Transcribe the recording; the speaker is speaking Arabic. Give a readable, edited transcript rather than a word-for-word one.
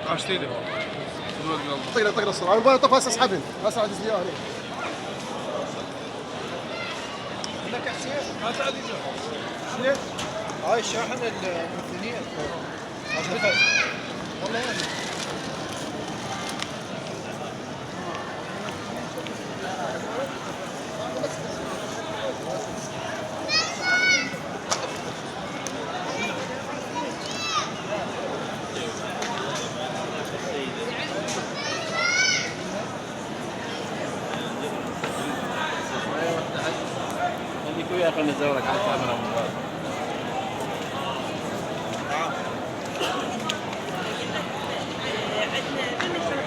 اشتري طير السرعه انا بغيت طفى اسحبن اسرع دزلي عليه لك حسين هذا عادي شنو هاي الشاحن المثلية والله يعني خليك وياه خلينا نزورك على الكاميرا من بعد.